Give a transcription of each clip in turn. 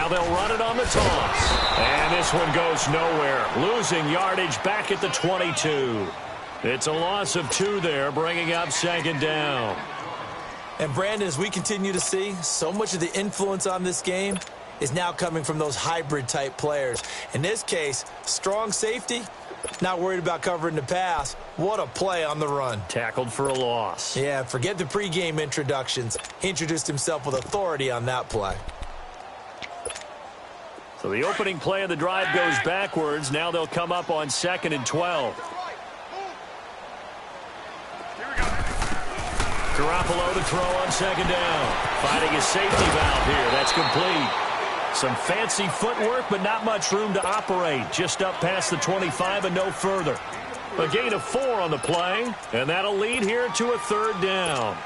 Now they'll run it on the toss. And this one goes nowhere. Losing yardage back at the 22. It's a loss of 2 there, bringing up second down. And Brandon, as we continue to see, so much of the influence on this game is now coming from those hybrid-type players. In this case, strong safety, not worried about covering the pass. What a play on the run. Tackled for a loss. Yeah, forget the pregame introductions. He introduced himself with authority on that play. So the opening play of the drive goes backwards. Now they'll come up on 2nd and 12. Garoppolo to throw on 2nd down. Finding his safety valve here. That's complete. Some fancy footwork, but not much room to operate. Just up past the 25 and no further. A gain of 4 on the play, and that'll lead here to a 3rd down.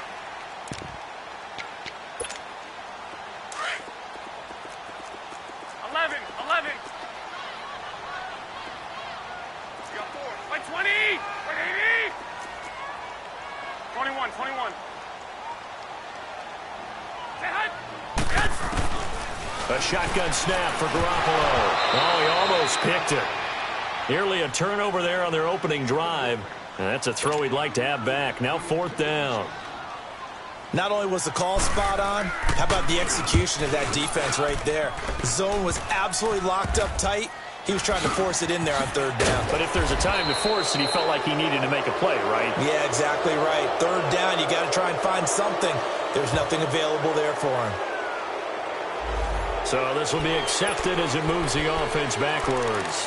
A shotgun snap for Garoppolo. Oh, he almost picked it. Nearly a turnover there on their opening drive. And that's a throw he'd like to have back. Now 4th down. Not only was the call spot on, how about the execution of that defense right there? The zone was absolutely locked up tight. He was trying to force it in there on 3rd down. But if there's a time to force it, he felt like he needed to make a play, right? Yeah, exactly right. 3rd down, you got to try and find something. There's nothing available there for him. So this will be accepted as it moves the offense backwards.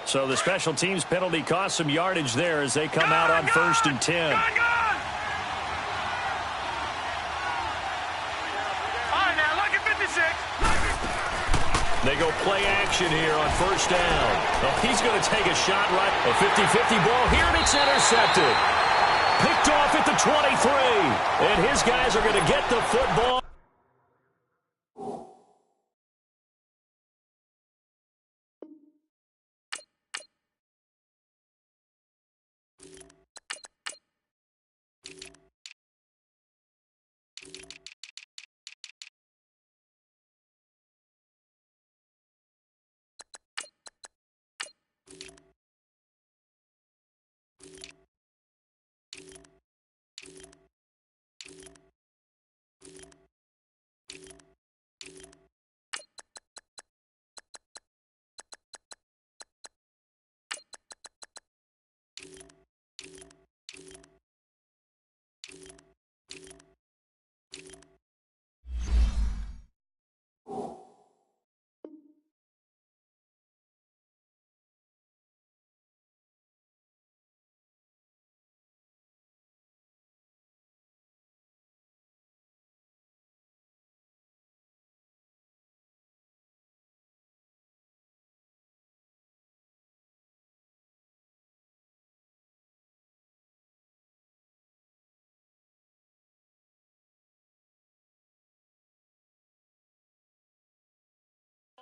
So the special teams penalty cost some yardage there as they come out on 1st and 10. All right, now look at 56. They go play action here on 1st down. Oh, he's going to take a shot right. A 50-50 ball here, and it's intercepted. Picked off at the 23. And his guys are going to get the football.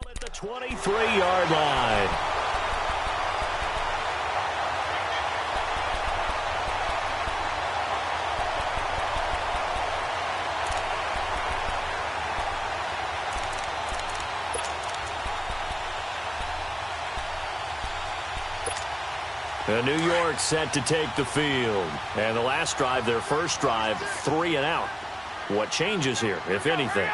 At the 23-yard line. New York set to take the field. And the last drive, their first drive, 3 and out. What changes here, if anything?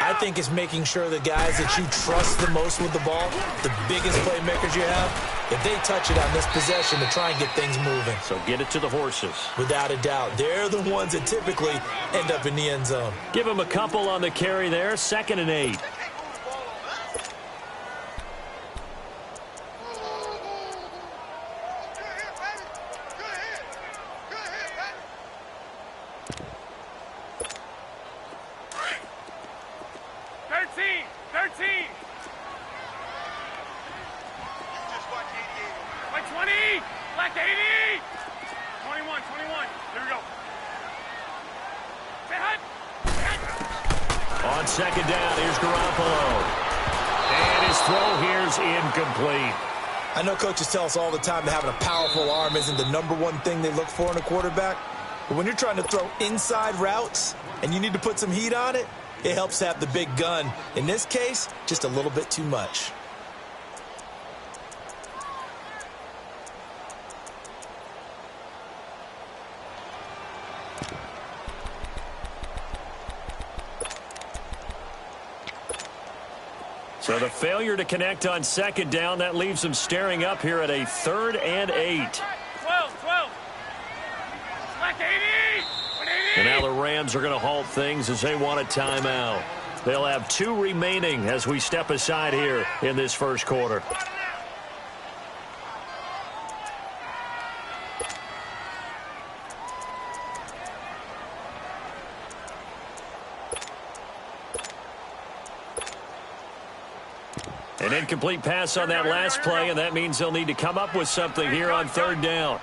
I think it's making sure the guys that you trust the most with the ball, the biggest playmakers you have, if they touch it on this possession to try and get things moving. So get it to the horses. Without a doubt. They're the ones that typically end up in the end zone. Give them a couple on the carry there. 2nd and 8. On second down, here's Garoppolo. And his throw here's incomplete. I know coaches tell us all the time that having a powerful arm isn't the #1 thing they look for in a quarterback. But when you're trying to throw inside routes and you need to put some heat on it, it helps to have the big gun. In this case, just a little bit too much. So the failure to connect on second down, that leaves them staring up here at a 3rd and 8. 12. And now the Rams are going to halt things as they want a timeout. They'll have 2 remaining as we step aside here in this first quarter. An incomplete pass on that last play, and that means they'll need to come up with something here on 3rd down.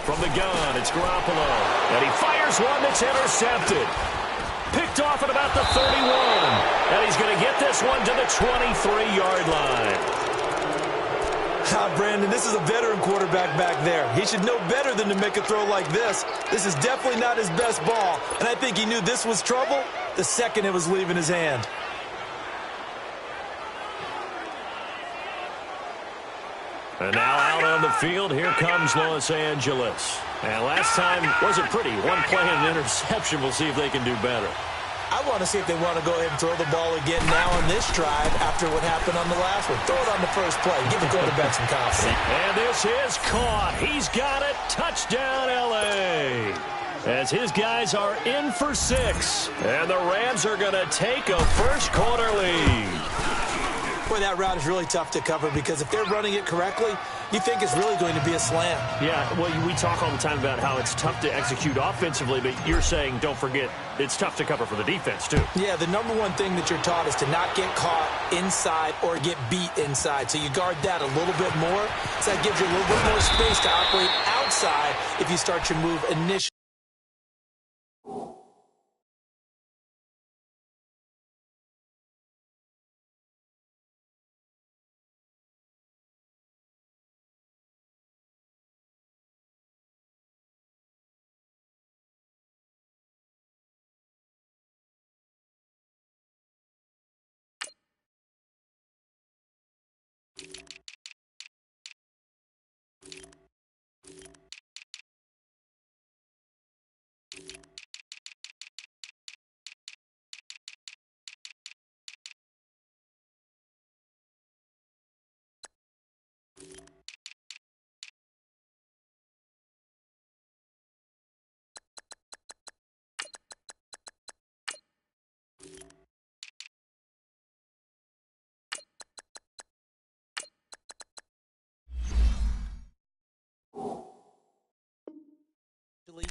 From the gun, it's Garoppolo. And he fires one that's intercepted. Picked off at about the 31. And he's going to get this one to the 23-yard line. Brandon, this is a veteran quarterback back there. He should know better than to make a throw like this. This is definitely not his best ball. And I think he knew this was trouble the second it was leaving his hand. And now out on the field, here comes Los Angeles. And last time wasn't pretty. One play and an interception. We'll see if they can do better. I want to see if they want to go ahead and throw the ball again now on this drive after what happened on the last one. Throw it on the first play. Give the quarterback some confidence. And this is caught. He's got it. Touchdown, L.A. As his guys are in for 6. And the Rams are going to take a first quarter lead. Boy, that route is really tough to cover because if they're running it correctly, you think it's really going to be a slam. Yeah, well, we talk all the time about how it's tough to execute offensively, but you're saying, don't forget, it's tough to cover for the defense, too. Yeah, the #1 thing that you're taught is to not get caught inside or get beat inside. So you guard that a little bit more. So that gives you a little bit more space to operate outside if you start your move initially.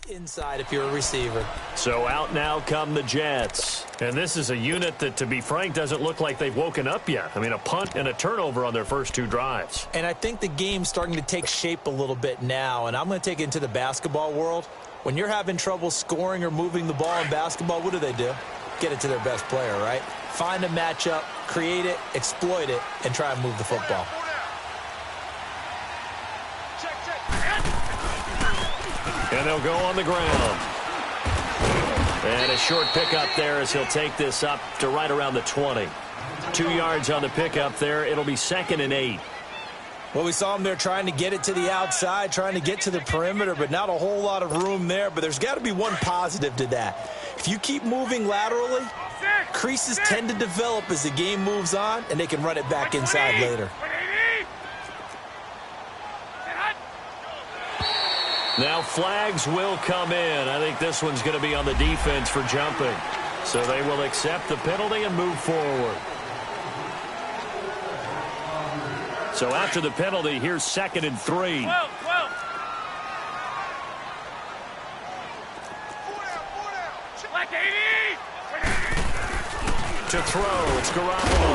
Inside if you're a receiver. So out now come the Jets. And this is a unit that, to be frank, doesn't look like they've woken up yet. I mean, a punt and a turnover on their first 2 drives. And I think the game's starting to take shape a little bit now, and I'm going to take it into the basketball world. When you're having trouble scoring or moving the ball in basketball, what do? Get it to their best player, right? Find a matchup, create it, exploit it, and try and move the football. And they'll go on the ground. And a short pickup there as he'll take this up to right around the 20. 2 yards on the pickup there. It'll be 2nd and 8. Well, we saw him there trying to get it to the outside, trying to get to the perimeter, but not a whole lot of room there. But there's got to be one positive to that. If you keep moving laterally, creases tend to develop as the game moves on, and they can run it back inside later. Now flags will come in. I think this one's going to be on the defense for jumping. So they will accept the penalty and move forward. So after the penalty, here's 2nd and 3. 12. To throw, it's Garoppolo.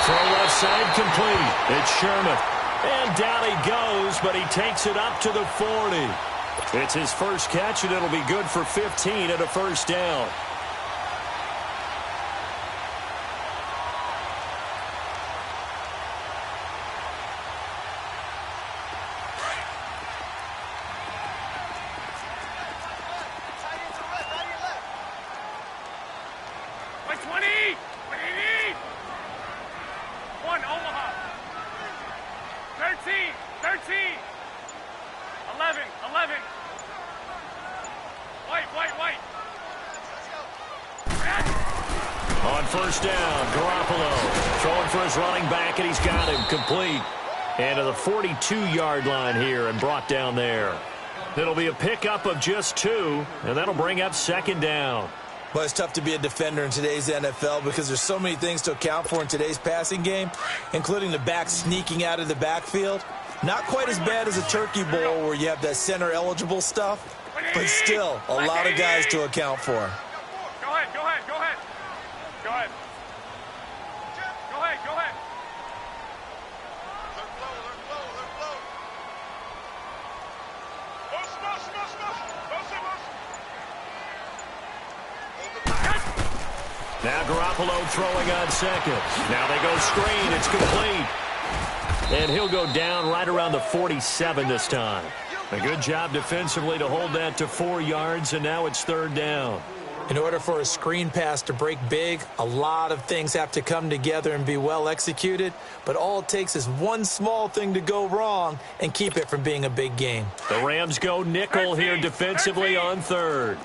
Throw left side, complete. It's Sherman. And down he goes, but he takes it up to the 40. It's his first catch, and it'll be good for 15 and a first down. On first down, Garoppolo throwing for his running back, and he's got him complete. And to the 42-yard line here and brought down there. It'll be a pickup of just 2, and that'll bring up second down. Well, it's tough to be a defender in today's NFL because there's so many things to account for in today's passing game, including the back sneaking out of the backfield. Not quite as bad as a turkey bowl where you have that center-eligible stuff, but still a lot of guys to account for. Go ahead. Now Garoppolo throwing on second. Now they go screen. It's complete. And he'll go down right around the 47 this time. A good job defensively to hold that to 4 yards, and now it's third down. In order for a screen pass to break big, a lot of things have to come together and be well executed, but all it takes is one small thing to go wrong and keep it from being a big game. The Rams go nickel here defensively on third.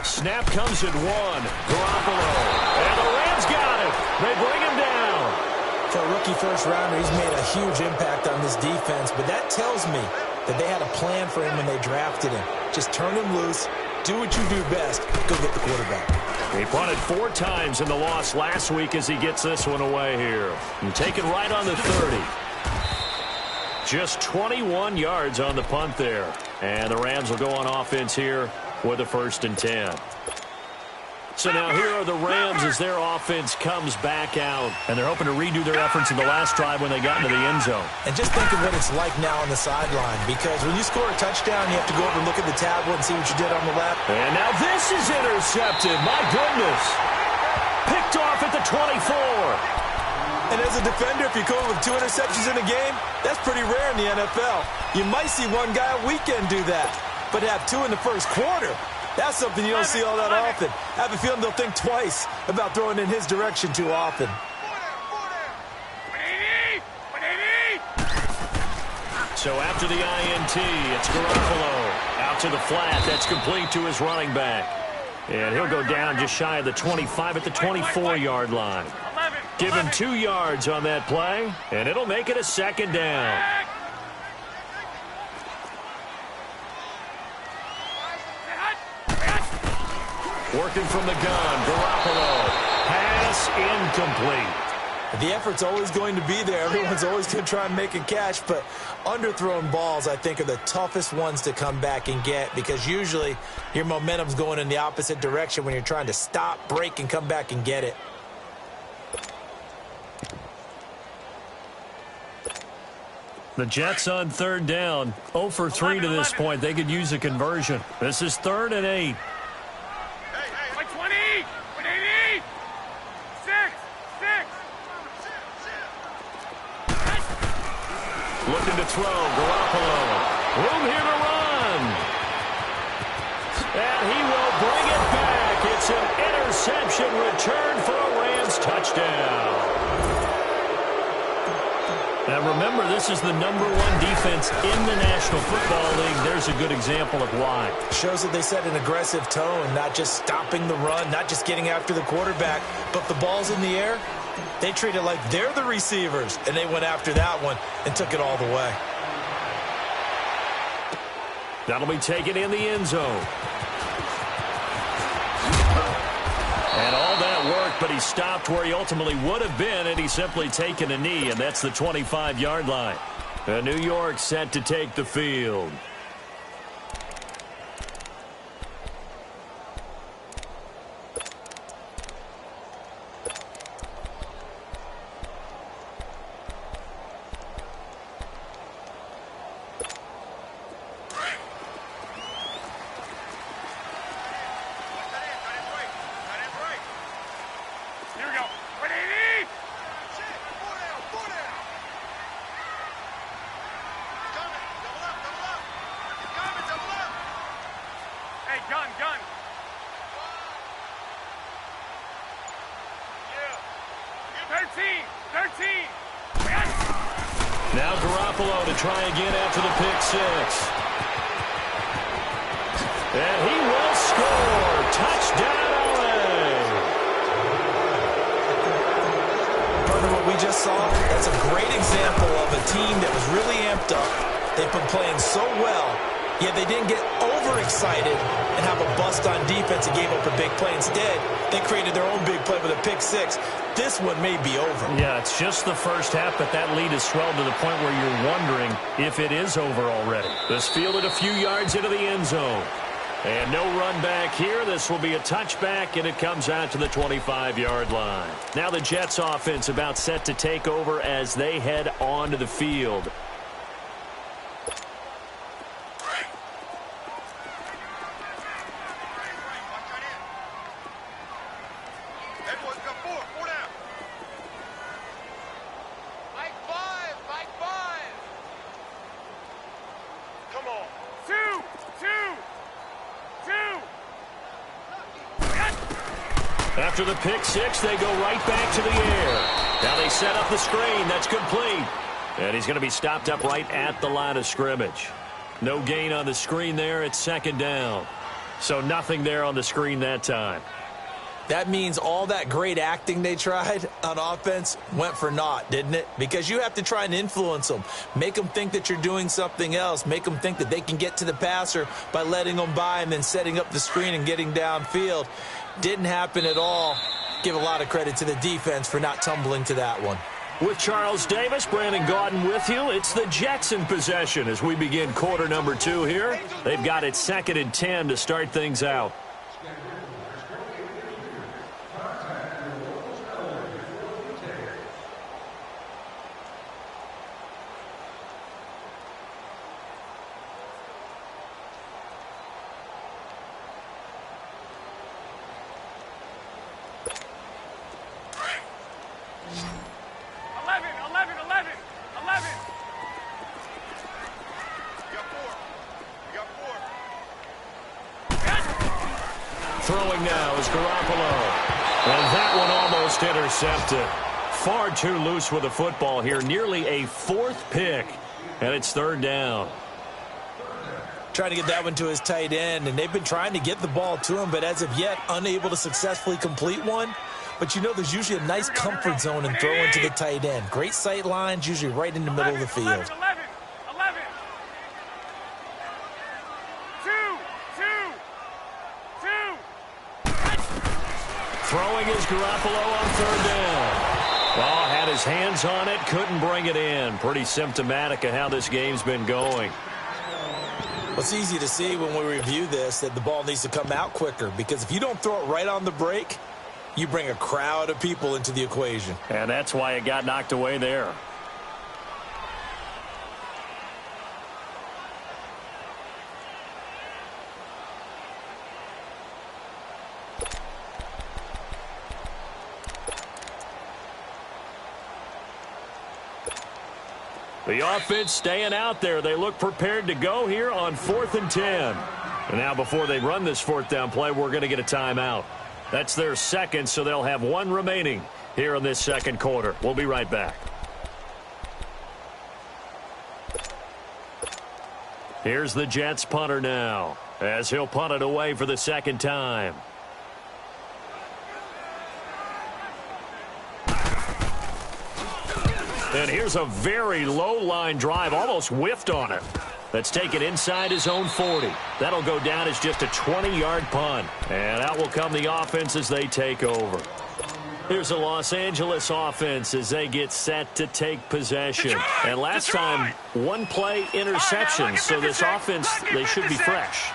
Snap comes at 1. Garoppolo. And the Rams got it. They bring him down. For a rookie first-rounder, he's made a huge impact on this defense, but that tells me that they had a plan for him when they drafted him. Just turn him loose, do what you do best, go get the quarterback. He punted 4 times in the loss last week as he gets this one away here. And taken right on the 30. Just 21 yards on the punt there. And the Rams will go on offense here with a 1st and 10. So now here are the Rams as their offense comes back out. And they're hoping to redo their efforts in the last drive when they got into the end zone. And just think of what it's like now on the sideline, because when you score a touchdown, you have to go over and look at the tablet and see what you did on the left. And now this is intercepted. My goodness. Picked off at the 24. And as a defender, if you go with 2 interceptions in a game, that's pretty rare in the NFL. You might see one guy a weekend do that, but have 2 in the first quarter. That's something you don't see all that often. I have a feeling they'll think twice about throwing in his direction too often. So after the INT, it's Garoppolo. Out to the flat. That's complete to his running back. And he'll go down just shy of the 25 at the 24-yard line. Give him 2 yards on that play, and it'll make it a 2nd down. Working from the gun, Garoppolo. Pass incomplete. The effort's always going to be there. Everyone's always going to try and make a catch, but underthrown balls, I think, are the toughest ones to come back and get, because usually your momentum's going in the opposite direction when you're trying to stop, break, and come back and get it. The Jets on 3rd down. 0 for 3 to this point. They could use a conversion. This is 3rd and 8. Looking to throw, Garoppolo. Room here to run. And he will bring it back. It's an interception return for a Rams touchdown. Now remember, this is the #1 defense in the National Football League. There's a good example of why. Shows that they set an aggressive tone, not just stopping the run, not just getting after the quarterback, but the ball's in the air. They treat it like they're the receivers, and they went after that one and took it all the way. That'll be taken in the end zone. And all that work, but he stopped where he ultimately would have been, and he's simply taken a knee, and that's the 25-yard line. And New York set to take the field. Now Garoppolo to try again after the pick six. And he will score. Touchdown, LA. Partner, what we just saw, that's a great example of a team that was really amped up. They've been playing so well, yet they didn't get overexcited and have a bust on defense and gave up a big play. Instead, they created their own big play with a pick six. This one may be over. Yeah, it's just the first half, but that lead has swelled to the point where you're wondering if it is over already. This fielded a few yards into the end zone. And no run back here. This will be a touchback, and it comes out to the 25-yard line. Now the Jets offense about set to take over as they head onto the field. After the pick six, they go right back to the air. Now they set up the screen. That's complete. And he's going to be stopped up right at the line of scrimmage. No gain on the screen there. It's second down. So nothing there on the screen that time. That means all that great acting they tried on offense went for naught, didn't it? Because you have to try and influence them. Make them think that you're doing something else. Make them think that they can get to the passer by letting them by and then setting up the screen and getting downfield. Didn't happen at all. Give a lot of credit to the defense for not tumbling to that one. With Charles Davis, Brandon Gaudin with you. It's the Jets in possession as we begin quarter number 2 here. They've got it 2nd and 10 to start things out. Throwing now is Garoppolo. And that one almost intercepted. Far too loose with the football here. Nearly a 4th pick. And it's 3rd down. Trying to get that one to his tight end. And they've been trying to get the ball to him, but as of yet, unable to successfully complete one. But you know there's usually a nice comfort zone in throwing to the tight end. Great sight lines, usually right in the middle of the field. Throwing is Garoppolo on 3rd down. Well, had his hands on it, couldn't bring it in. Pretty symptomatic of how this game's been going. Well, it's easy to see when we review this that the ball needs to come out quicker, because if you don't throw it right on the break, you bring a crowd of people into the equation. And that's why it got knocked away there. The offense staying out there. They look prepared to go here on 4th and 10. And now before they run this 4th down play, we're going to get a timeout. That's their 2nd, so they'll have 1 remaining here in this 2nd quarter. We'll be right back. Here's the Jets punter now, as he'll punt it away for the 2nd time. And here's a very low line drive, almost whiffed on it. Let's take it inside his own 40. That'll go down as just a 20-yard punt. And out will come the offense as they take over. Here's the Los Angeles offense as they get set to take possession. And last time, one-play interception, so this offense, they should be fresh.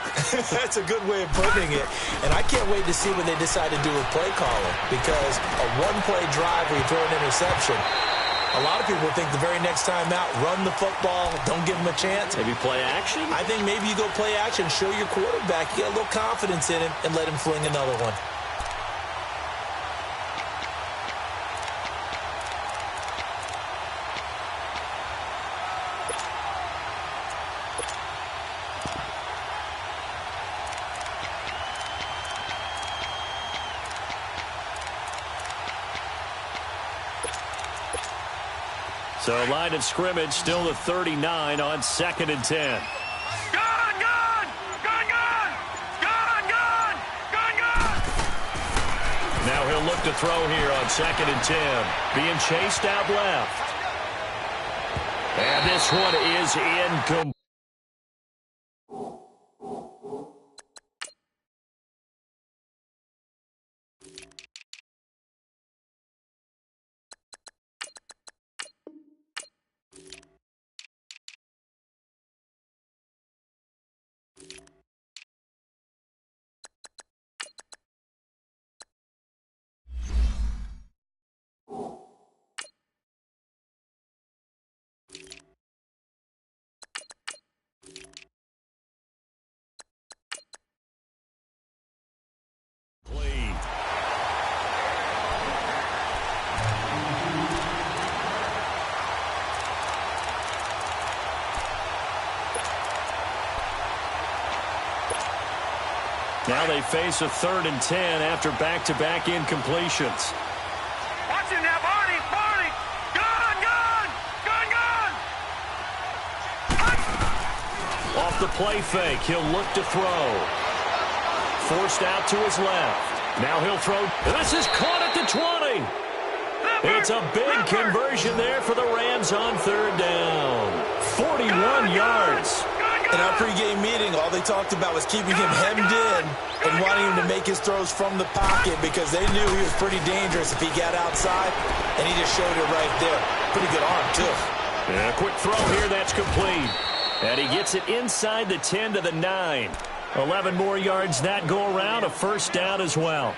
That's a good way of putting it. And I can't wait to see what they decide to do with play calling, because a one-play drive where you throw an interception, a lot of people think the very next time out, run the football, don't give them a chance. Maybe play action? I think maybe you go play action, show your quarterback, you get a little confidence in him, and let him fling another one. So line of scrimmage still the 39 on 2nd and 10. Now he'll look to throw here on 2nd and 10. Being chased out left. And this one is incomplete. Now they face a 3rd and 10 after back-to-back incompletions. Watch him now, Barney! Barney! Gun! Off the play fake, he'll look to throw. Forced out to his left. Now he'll throw. This is caught at the 20. It's a big conversion there for the Rams on 3rd down. 41 yards. In our pregame meeting, all they talked about was keeping him hemmed in and wanting him to make his throws from the pocket because they knew he was pretty dangerous if he got outside, and he just showed it right there. Pretty good arm, too. And a quick throw here, that's complete. And he gets it inside the 10 to the 9. 11 more yards that go around, a 1st down as well.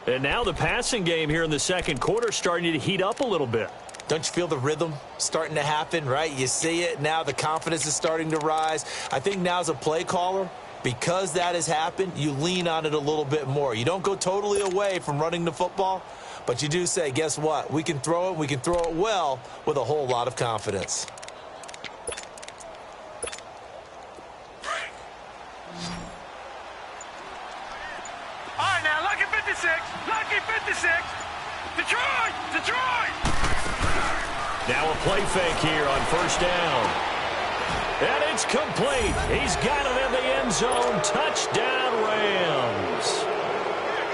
And now the passing game here in the 2nd quarter starting to heat up a little bit. Don't you feel the rhythm starting to happen, right? You see it now. The confidence is starting to rise. I think now as a play caller, because that has happened, you lean on it a little bit more. You don't go totally away from running the football, but you do say, guess what? We can throw it. We can throw it well with a whole lot of confidence. All right, now, lucky 56. Lucky 56. Detroit! Detroit! Now a play fake here on 1st down. And it's complete. He's got it in the end zone. Touchdown, Rams.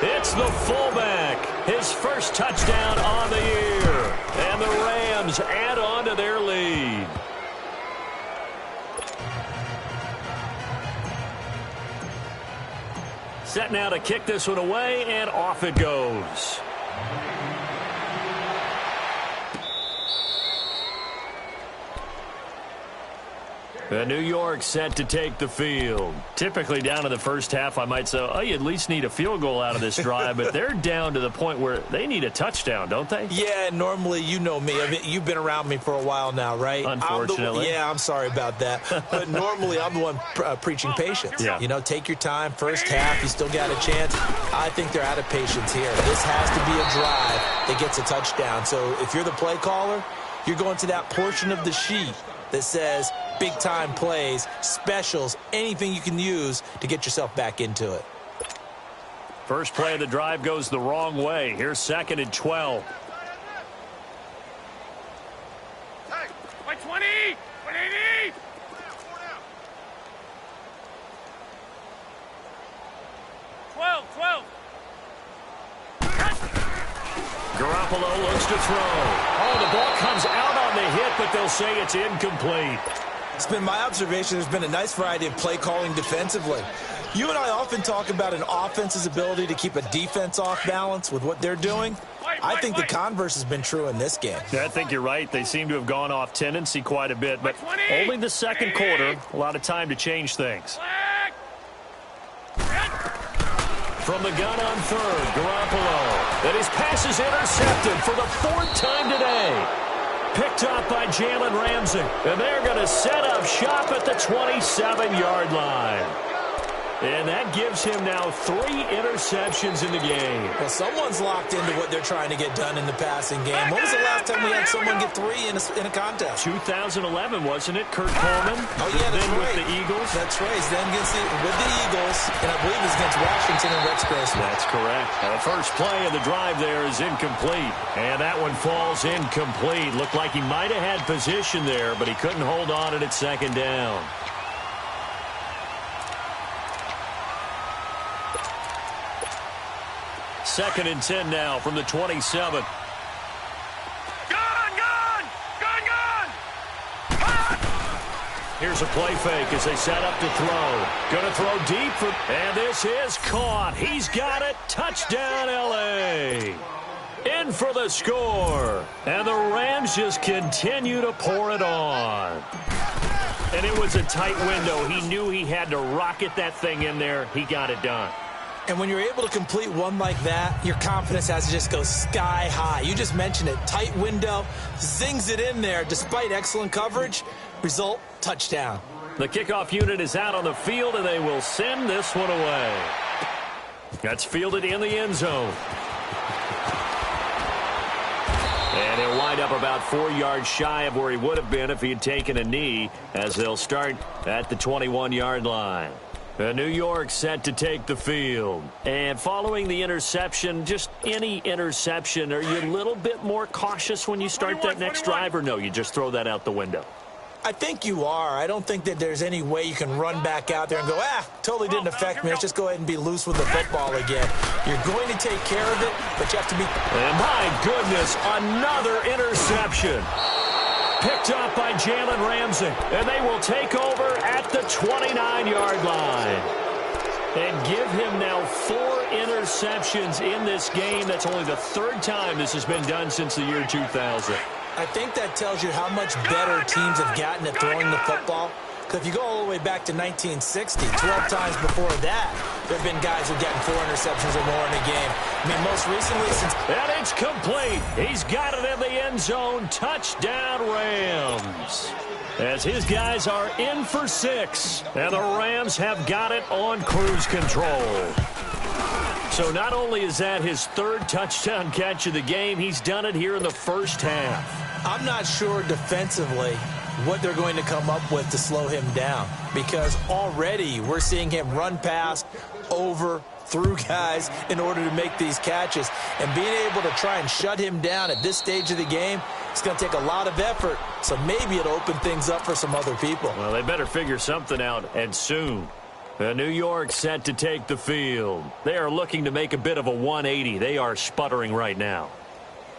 It's the fullback. His first touchdown on the year. And the Rams add on to their lead. Set now to kick this one away, and off it goes. New York set to take the field. Typically down to the first half, I might say, oh, you at least need a field goal out of this drive, but they're down to the point where they need a touchdown, don't they? Yeah, normally, you know me. I mean, you've been around me for a while now, right? Unfortunately. I'm sorry about that. But normally, I'm the one preaching patience. Yeah. You know, take your time. First half, you still got a chance. I think they're out of patience here. This has to be a drive that gets a touchdown. So if you're the play caller, you're going to that portion of the sheet that says big-time plays, specials, anything you can use to get yourself back into it. First play of the drive goes the wrong way. Here's 2nd and 12. Hey, by 20, 180. Garoppolo looks to throw. Oh, the ball comes out on the hit, but they'll say it's incomplete. It's been my observation there's been a nice variety of play calling defensively. You and I often talk about an offense's ability to keep a defense off balance with what they're doing. I think the converse has been true in this game. Yeah, I think you're right. They seem to have gone off tendency quite a bit, but only the second quarter. A lot of time to change things. From the gun on 3rd, Garoppolo. And his pass is intercepted for the 4th time today. Picked up by Jalen Ramsey. And they're going to set up shop at the 27-yard line. And that gives him now 3 interceptions in the game. Well, someone's locked into what they're trying to get done in the passing game. When was the last time we had someone get 3 in a contest? 2011, wasn't it? Kurt Coleman. Oh, yeah, that's then right. with the Eagles. That's right. He's then with the Eagles, and I believe it's against Washington and Rex Grossman. That's correct. The first play of the drive there is incomplete. And that one falls incomplete. Looked like he might have had position there, but he couldn't hold on at 2nd down. Second and 10 now from the 27. Here's a play fake as they set up to throw. Going to throw deep, and this is caught. He's got it. Touchdown, L.A. In for the score. And the Rams just continue to pour it on. And it was a tight window. He knew he had to rocket that thing in there. He got it done. And when you're able to complete one like that, your confidence has to just go sky high. You just mentioned it. Tight window, zings it in there despite excellent coverage. Result, touchdown. The kickoff unit is out on the field, and they will send this one away. That's fielded in the end zone. And he'll wind up about 4 yards shy of where he would have been if he had taken a knee, as they'll start at the 21-yard line. New York set to take the field. And following the interception, just any interception, are you a little bit more cautious when you start that next drive, or no, you just throw that out the window? I think you are. I don't think that there's any way you can run back out there and go, totally didn't affect me. Let's just go ahead and be loose with the football again. You're going to take care of it, but you have to be... And my goodness, another interception. Picked up by Jalen Ramsey, and they will take over at the 29-yard line. And give him now 4 interceptions in this game. That's only the 3rd time this has been done since the year 2000. I think that tells you how much better teams have gotten at throwing the football. Because if you go all the way back to 1960, 12 times before that, there have been guys who've gotten 4 interceptions or more in a game. I mean, most recently since... And it's complete. He's got it in the end zone. Touchdown, Rams. As his guys are in for 6. And the Rams have got it on cruise control. So not only is that his 3rd touchdown catch of the game, he's done it here in the first half. I'm not sure defensively what they're going to come up with to slow him down, because already we're seeing him run past, over, through guys in order to make these catches. And being able to try and shut him down at this stage of the game, it's going to take a lot of effort. So maybe it'll open things up for some other people. Well, they better figure something out, and soon. New York set to take the field. They are looking to make a bit of a 180. They are sputtering right now.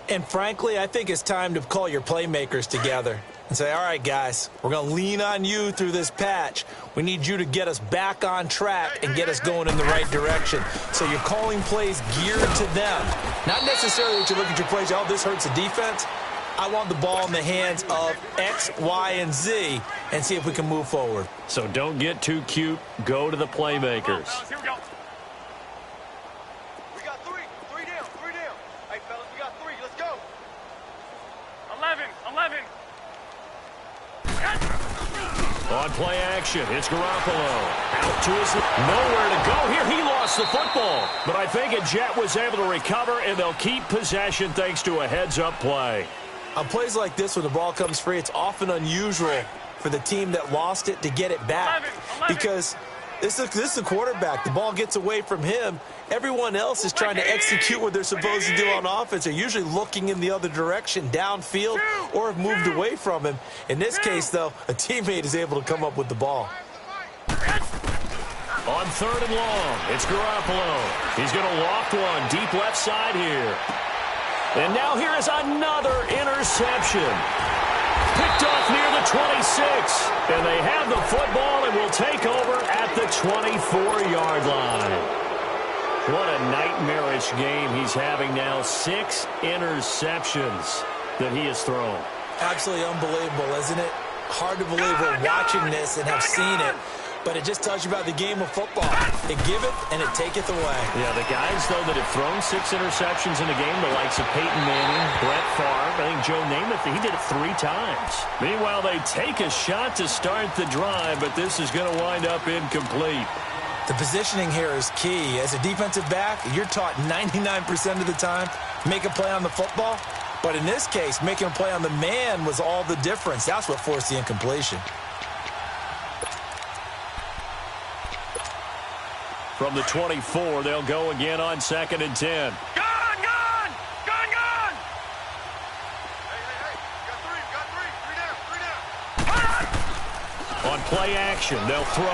And frankly, I think it's time to call your playmakers together and say, all right, guys, we're going to lean on you through this patch. We need you to get us back on track and get us going in the right direction. So you're calling plays geared to them. Not necessarily that you look at your plays, this hurts the defense. I want the ball in the hands of X, Y, and Z and see if we can move forward. So don't get too cute. Go to the playmakers. Here we go. We got 3. 3 down. 3 down. Hey, fellas, we got 3. Let's go. 11. 11. On play action, it's Garoppolo. Out to his nowhere to go here. He lost the football. But I think a Jet was able to recover, and they'll keep possession thanks to a heads-up play. On plays like this, when the ball comes free, it's often unusual for the team that lost it to get it back. 11. Because This is a quarterback. The ball gets away from him. Everyone else is trying to execute what they're supposed to do on offense. They're usually looking in the other direction, downfield, or have moved away from him. In this case, though, a teammate is able to come up with the ball. On 3rd and long, it's Garoppolo. He's going to loft one deep left side here. And now here is another interception. Picked off near the 26. And they have the football and will take over at the 24-yard line. What a nightmarish game he's having now. 6 interceptions that he has thrown. Absolutely unbelievable, isn't it? Hard to believe we're watching this and have seen it. But it just tells you about the game of football. It giveth and it taketh away. Yeah, the guys, though, that have thrown 6 interceptions in a game, the likes of Peyton Manning, Brett Favre, I think Joe Namath, he did it 3 times. Meanwhile, they take a shot to start the drive, but this is going to wind up incomplete. The positioning here is key. As a defensive back, you're taught 99% of the time, make a play on the football. But in this case, making a play on the man was all the difference. That's what forced the incompletion. From the 24, they'll go again on 2nd and 10. Gone! Gone! Gone! Gone! Hey! Got 3 down! On play action, they'll throw.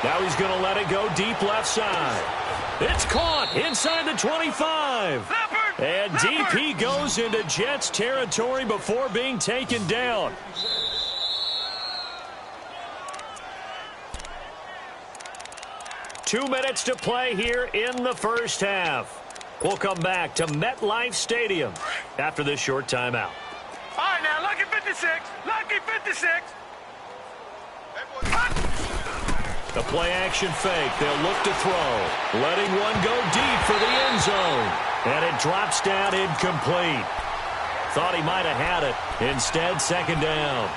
Now he's going to let it go deep left side. It's caught inside the 25. And deep he goes into Jets territory before being taken down. Two minutes to play here in the first half. We'll come back to MetLife Stadium after this short timeout. All right, now, lucky 56. Lucky 56. The play-action fake. They'll look to throw. Letting one go deep for the end zone. And it drops down incomplete. Thought he might have had it. Instead, 2nd down.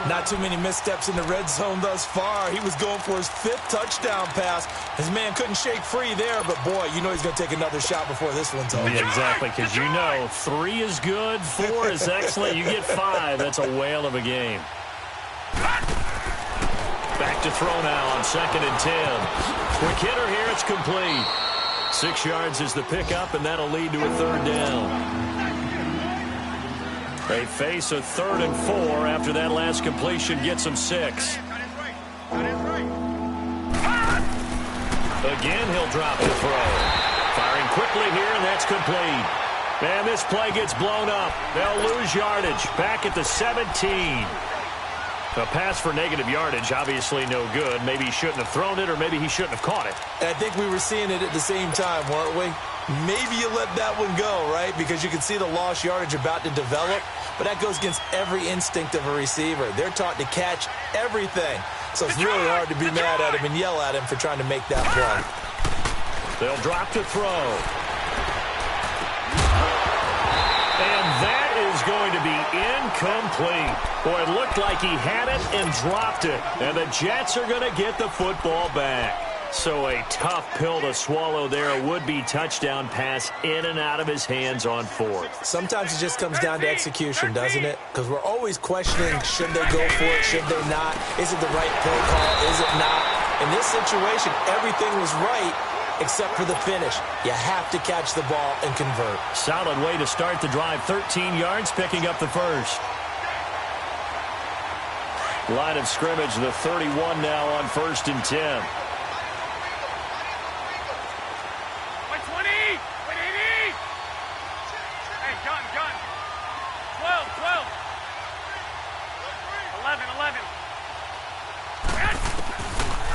Not too many missteps in the red zone thus far. He was going for his 5th touchdown pass. His man couldn't shake free there, but boy, you know he's going to take another shot before this one's over. Yeah, exactly, because you know 3 is good, 4 is excellent. You get 5, that's a whale of a game. Back to throw now on 2nd and 10. Quick hitter here, it's complete. 6 yards is the pickup, and that'll lead to a 3rd down. They face a 3rd and 4 after that last completion gets them 6. Again, he'll drop the throw. Firing quickly here, and that's complete. And this play gets blown up. They'll lose yardage back at the 17. A pass for negative yardage, obviously no good. Maybe he shouldn't have thrown it, or maybe he shouldn't have caught it. And I think we were seeing it at the same time, weren't we? Maybe you let that one go, right? Because you can see the lost yardage about to develop. But that goes against every instinct of a receiver. They're taught to catch everything. So it's really hard to be mad at him and yell at him for trying to make that play. They'll drop to throw. And that is going to be incomplete. Boy, it looked like he had it and dropped it. And the Jets are going to get the football back. So a tough pill to swallow there. A would-be touchdown pass in and out of his hands on 4th. Sometimes it just comes down to execution, doesn't it? Because we're always questioning, should they go for it, should they not? Is it the right play call, is it not? In this situation, everything was right except for the finish. You have to catch the ball and convert. Solid way to start the drive. 13 yards, picking up the first. Line of scrimmage, the 31 now on 1st and 10.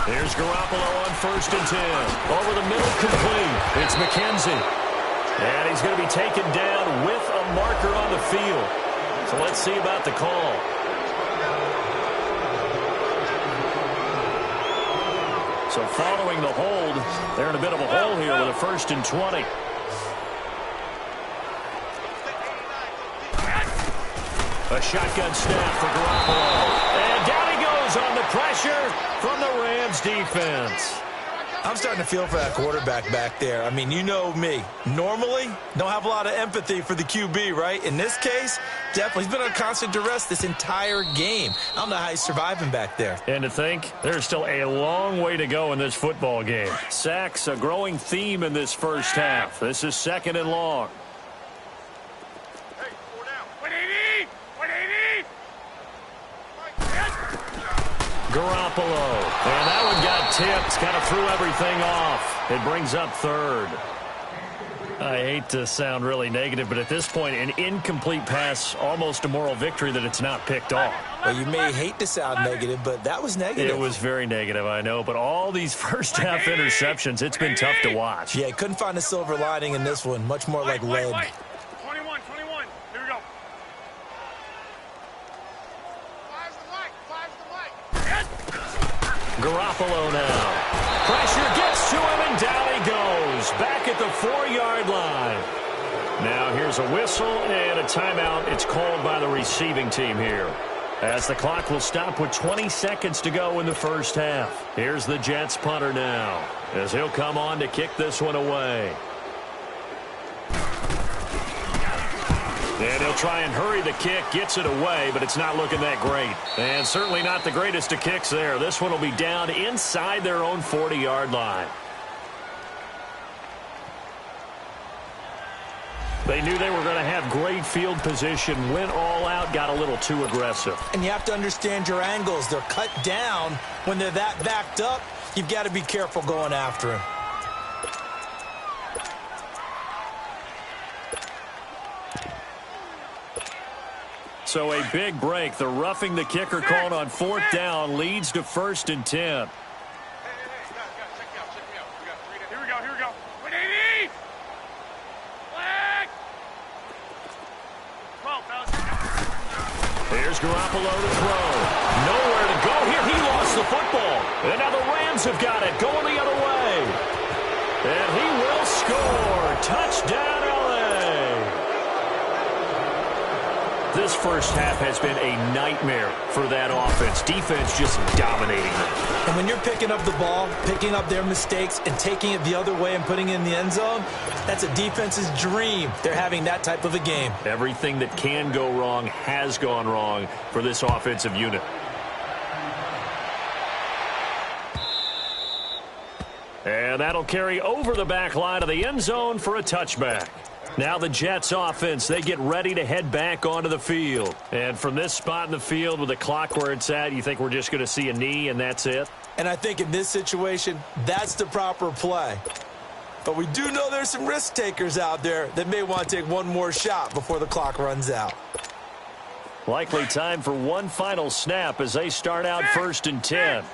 Here's Garoppolo on 1st and 10. Over the middle, complete. It's McKenzie. And he's going to be taken down with a marker on the field. So let's see about the call. So following the hold, they're in a bit of a hole here with a 1st and 20. A shotgun snap for Garoppolo. And down he goes on the pressure from the Rams defense. I'm starting to feel for that quarterback back there. I mean, you know me. Normally, don't have a lot of empathy for the QB, right? In this case, definitely. He's been on constant duress this entire game. I don't know how he's surviving back there. And to think, there's still a long way to go in this football game. Sacks, a growing theme in this first half. This is 2nd and long. Hey, 4 down. 180! 180! Garoppolo. And that one got tipped. Kind of threw everything off. It brings up 3rd. I hate to sound really negative, but at this point, an incomplete pass, almost a moral victory that it's not picked off. Well, you may hate to sound negative, but that was negative. It was very negative, I know. But all these first-half interceptions, it's been tough to watch. Yeah, couldn't find a silver lining in this one. Much more like lead. 21. Here we go. Garoppolo now. Pressure gets to him, and down he goes. Back at the 4-yard line. Now here's a whistle and a timeout. It's called by the receiving team here, as the clock will stop with 20 seconds to go in the first half. Here's the Jets punter now, as he'll come on to kick this one away. And he'll try and hurry the kick, gets it away, but it's not looking that great. And certainly not the greatest of kicks there. This one will be down inside their own 40-yard line. They knew they were going to have great field position, went all out, got a little too aggressive. And you have to understand your angles. They're cut down. When they're that backed up, you've got to be careful going after him. So a big break. The roughing the kicker called on 4th down leads to 1st and 10. Hey, guys, check me out. We got 3 down. Here we go. 180! Flag! 12, fellas. Here's Garoppolo to throw. Nowhere to go here. He lost the football. And now the Rams have got it, going the other way. And he will score. Touchdown, LA. This first half has been a nightmare for that offense. Defense just dominating them. And when you're picking up the ball, picking up their mistakes, and taking it the other way and putting it in the end zone, that's a defense's dream. They're having that type of a game. Everything that can go wrong has gone wrong for this offensive unit. And that'll carry over the back line of the end zone for a touchback. Now the Jets offense, they get ready to head back onto the field. And from this spot in the field with the clock where it's at, you think we're just going to see a knee and that's it? And I think in this situation, that's the proper play. But we do know there's some risk takers out there that may want to take one more shot before the clock runs out. Likely time for one final snap as they start out 1st and 10.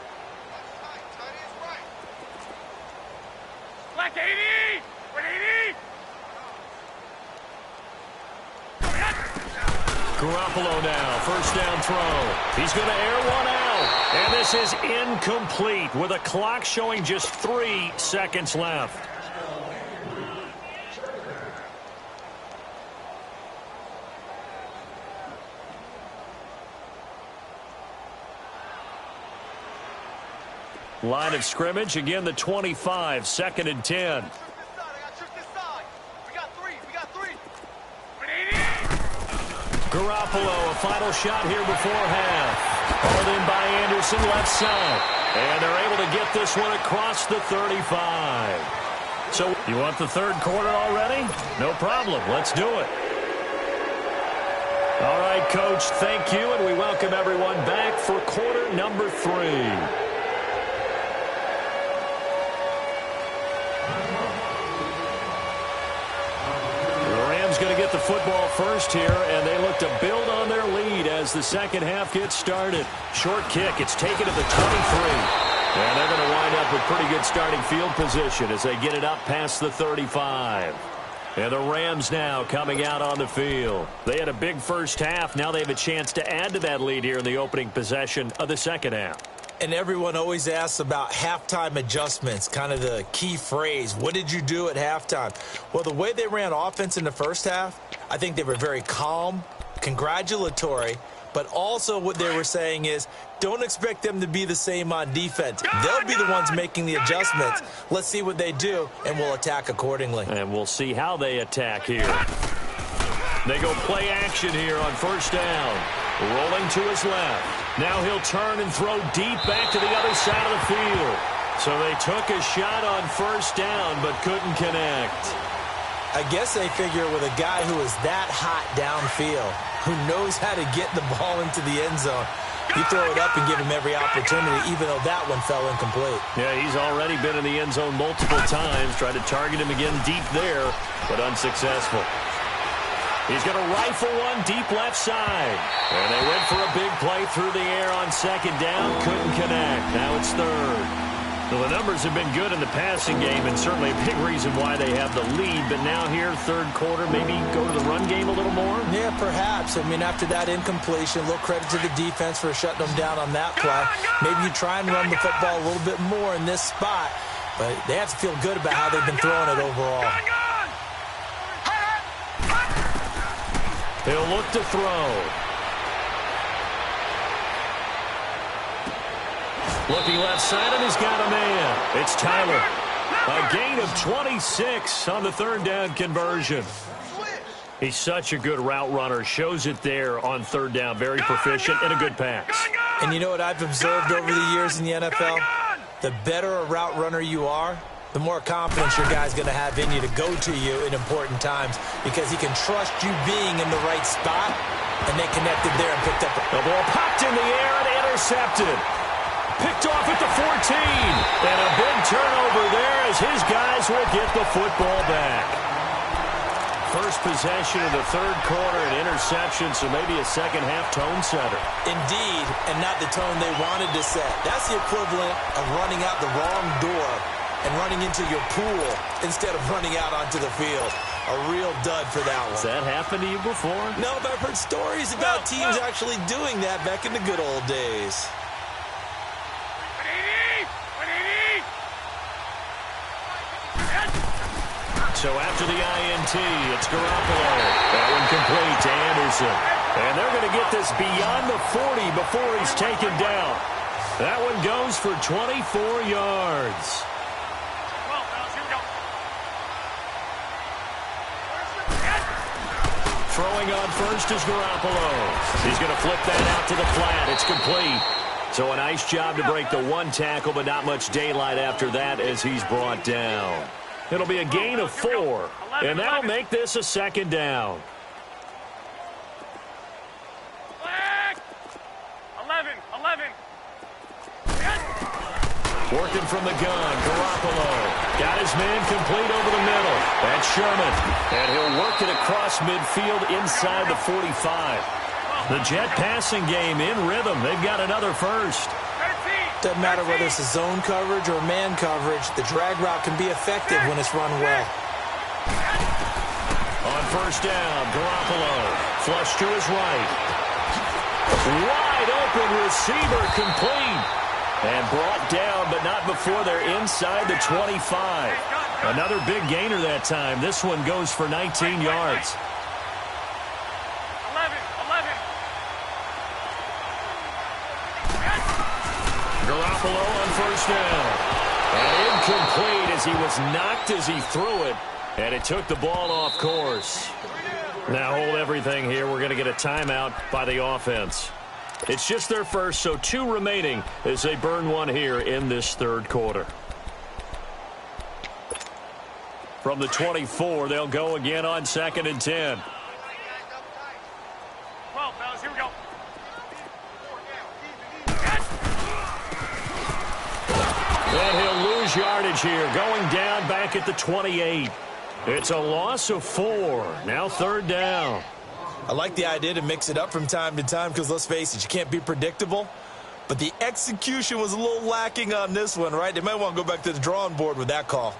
Black 80! 180! Garoppolo now, 1st down throw. He's going to air one out. And this is incomplete with a clock showing just 3 seconds left. Line of scrimmage, again the 25, 2nd and 10. Garoppolo, a final shot here before half. Hauled in by Anderson, left side. And they're able to get this one across the 35. So you want the 3rd quarter already? No problem. Let's do it. All right, Coach, thank you, and we welcome everyone back for quarter number 3. Going to get the football first here, and they look to build on their lead as the second half gets started. Short kick. It's taken at the 23. And they're going to wind up with pretty good starting field position as they get it up past the 35. And the Rams now coming out on the field. They had a big first half. Now they have a chance to add to that lead here in the opening possession of the second half. And everyone always asks about halftime adjustments, kind of the key phrase. What did you do at halftime? Well, the way they ran offense in the first half, I think they were very calm, congratulatory, But also what they were saying is, don't expect them to be the same on defense. They'll be the ones making the adjustments. Let's see what they do, and we'll attack accordingly. And we'll see how they attack here. They go play action here on first down. Rolling to his left. Now he'll turn and throw deep back to the other side of the field. So they took a shot on first down but couldn't connect. I guess they figure with a guy who is that hot downfield, who knows how to get the ball into the end zone, you throw it up and give him every opportunity, even though that one fell incomplete. Yeah, he's already been in the end zone multiple times. Tried to target him again deep there, but unsuccessful. He's going to rifle one deep left side. And they went for a big play through the air on second down. Couldn't connect. Now it's third. Well, the numbers have been good in the passing game, and certainly a big reason why they have the lead. But now here, third quarter, maybe go to the run game a little more? Yeah, perhaps. I mean, after that incompletion, a little credit to the defense for shutting them down on that play. Maybe you try and run the football a little bit more in this spot. But they have to feel good about how they've been throwing it overall. He'll look to throw. Looking left side, and he's got a man. It's Tyler. A gain of 26 on the third down conversion. He's such a good route runner. Shows it there on third down. Very proficient and a good pass. And you know what I've observed over the years in the NFL? The better a route runner you are, the more confidence your guy's going to have in you to go to you in important times, because he can trust you being in the right spot, and they connected there and picked up. The ball popped in the air and intercepted. Picked off at the 14. And a big turnover there as his guys will get the football back. First possession of the third quarter, an interception, so maybe a second-half tone setter. Indeed, and not the tone they wanted to set. That's the equivalent of running out the wrong door and running into your pool instead of running out onto the field. A real dud for that one. Has that happened to you before? No, but I've heard stories about teams actually doing that back in the good old days. So after the INT, it's Garoppolo. That one complete to Anderson. And they're going to get this beyond the 40 before he's taken down. That one goes for 24 yards. Throwing on first is Garoppolo. He's going to flip that out to the flat. It's complete. So a nice job to break the one tackle, but not much daylight after that as he's brought down. It'll be a gain of 4, and that'll make this a second down. 11. Working from the gun, Garoppolo. Got his man complete over the middle. That's Sherman. And he'll work it across midfield inside the 45. The Jet passing game in rhythm. They've got another first. Doesn't matter whether it's a zone coverage or man coverage, the drag route can be effective when it's run well. On first down, Garoppolo. Flush to his right. Wide open receiver complete. And brought down, but not before they're inside the 25. Another big gainer that time. This one goes for 19 yards. 11. Garoppolo on first down. And incomplete as he was knocked as he threw it. And it took the ball off course. Now hold everything here. We're going to get a timeout by the offense. It's just their first, so 2 remaining as they burn one here in this third quarter. From the 24, they'll go again on 2nd and 10. 12, fellas, here we go. And he'll lose yardage here, going down back at the 28. It's a loss of 4. Now third down. I like the idea to mix it up from time to time because, let's face it, you can't be predictable. But the execution was a little lacking on this one, right? They might want to go back to the drawing board with that call.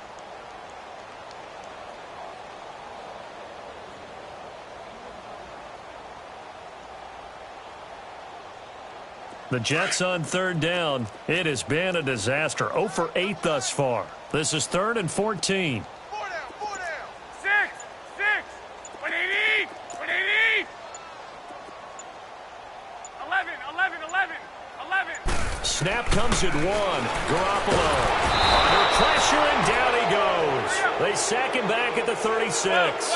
The Jets on third down. It has been a disaster. 0 for 8 thus far. This is 3rd and 14. 4 down. 6. What do you need? comes at 1. Garoppolo under pressure, and down he goes. They sack him back at the 36.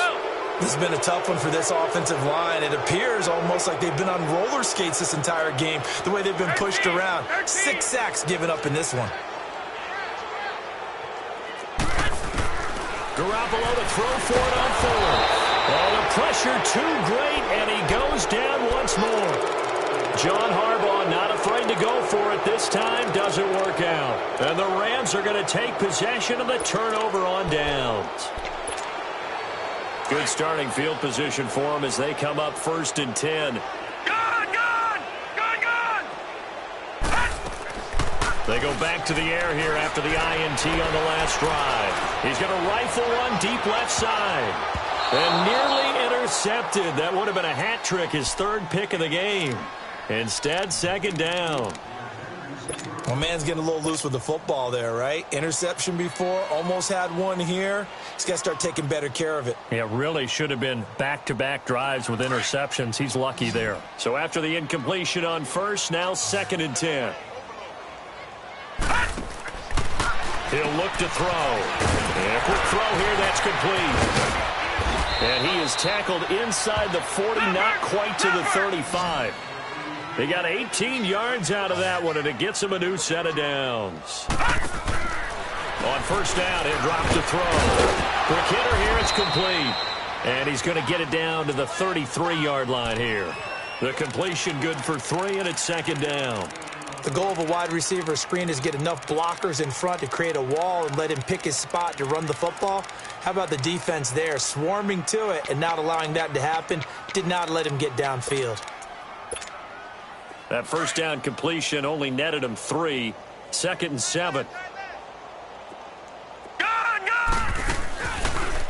This has been a tough one for this offensive line. It appears almost like they've been on roller skates this entire game, the way they've been pushed around. 6 sacks given up in this one. Garoppolo to throw for it on 4th. Oh, the pressure too great, and he goes down once more. John Harbaugh not afraid to go for it this time. Doesn't work out. And the Rams are going to take possession of the turnover on downs. Good starting field position for them as they come up 1st and 10. They go back to the air here after the INT on the last drive. He's going to rifle one deep left side. And nearly intercepted. That would have been a hat trick, his 3rd pick of the game. Instead, 2nd down. Well, man's getting a little loose with the football there, right? Interception before, almost had one here. He's got to start taking better care of it. Yeah, really should have been back-to-back drives with interceptions. He's lucky there. So after the incompletion on 1st, now 2nd and 10. He'll look to throw. And a quick throw here, that's complete. And he is tackled inside the 40, not quite to the 35. They got 18 yards out of that one, and it gets him a new set of downs. On 1st down, he'll drop to throw. Quick hitter here, it's complete. And he's going to get it down to the 33-yard line here. The completion good for 3, and it's 2nd down. The goal of a wide receiver screen is get enough blockers in front to create a wall and let him pick his spot to run the football. How about the defense there, swarming to it and not allowing that to happen? Did not let him get downfield. That 1st down completion only netted him 3. 2nd and 7.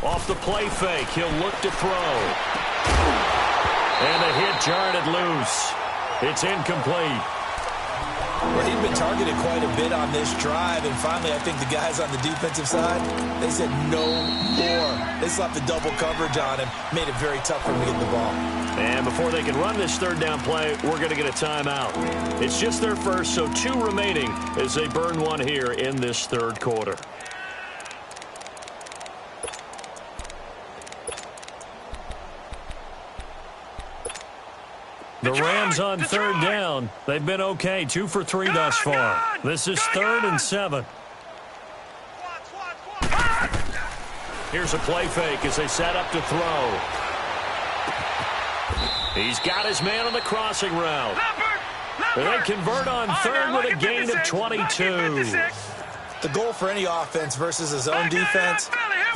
Off the play fake, he'll look to throw. And the hit jarred it loose. It's incomplete. Well, he'd been targeted quite a bit on this drive, and finally I think the guys on the defensive side, they said no more. They slapped the double coverage on him, made it very tough for him to get the ball. And before they can run this 3rd down play, we're going to get a timeout. It's just their first, so 2 remaining as they burn one here in this 3rd quarter. The Rams on 3rd down. They've been okay. 2 for 3 thus far. This is 3rd and 7. Here's a play fake as they set up to throw. He's got his man on the crossing route. They convert on 3rd with a gain of 22. The goal for any offense versus his own defense,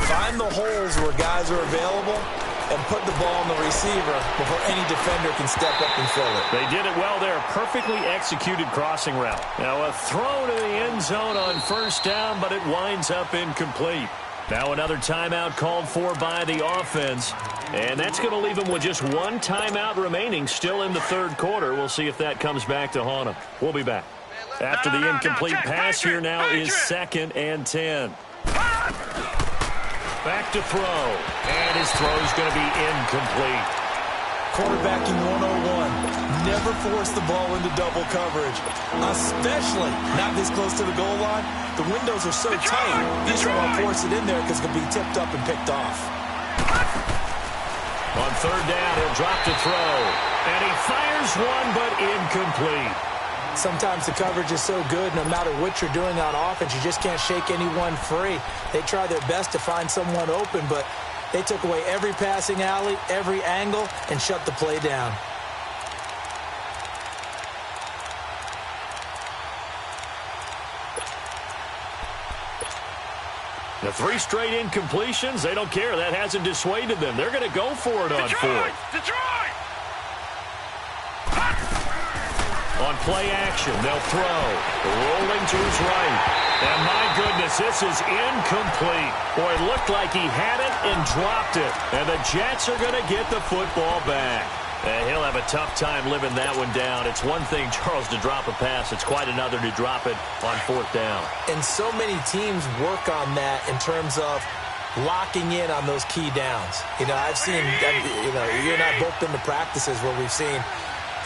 find the holes where guys are available and put the ball on the receiver before any defender can step up and fill it. They did it well there. Perfectly executed crossing route. Now a throw to the end zone on 1st down, but it winds up incomplete. Now another timeout called for by the offense. And that's going to leave them with just 1 timeout remaining still in the 3rd quarter. We'll see if that comes back to haunt them. We'll be back. After the incomplete pass, here now is 2nd and 10. Back to throw. And his throw is going to be incomplete. Quarterbacking 101. Never force the ball into double coverage, especially not this close to the goal line. The windows are so tight, you just don't want to force it in there because it can be tipped up and picked off. On 3rd down, he'll drop to throw. And he fires one, but incomplete. Sometimes the coverage is so good, no matter what you're doing on offense, you just can't shake anyone free. They try their best to find someone open, but they took away every passing alley, every angle, and shut the play down. The 3 straight incompletions, they don't care. That hasn't dissuaded them. They're going to go for it on 4th. Detroit! On play action, they'll throw. Rolling to his right. And my goodness, this is incomplete. Boy, it looked like he had it and dropped it. And the Jets are going to get the football back. And he'll have a tough time living that one down. It's one thing, Charles, to drop a pass. It's quite another to drop it on 4th down. And so many teams work on that in terms of locking in on those key downs. You know, I've seen, you and I both been to practices where we've seen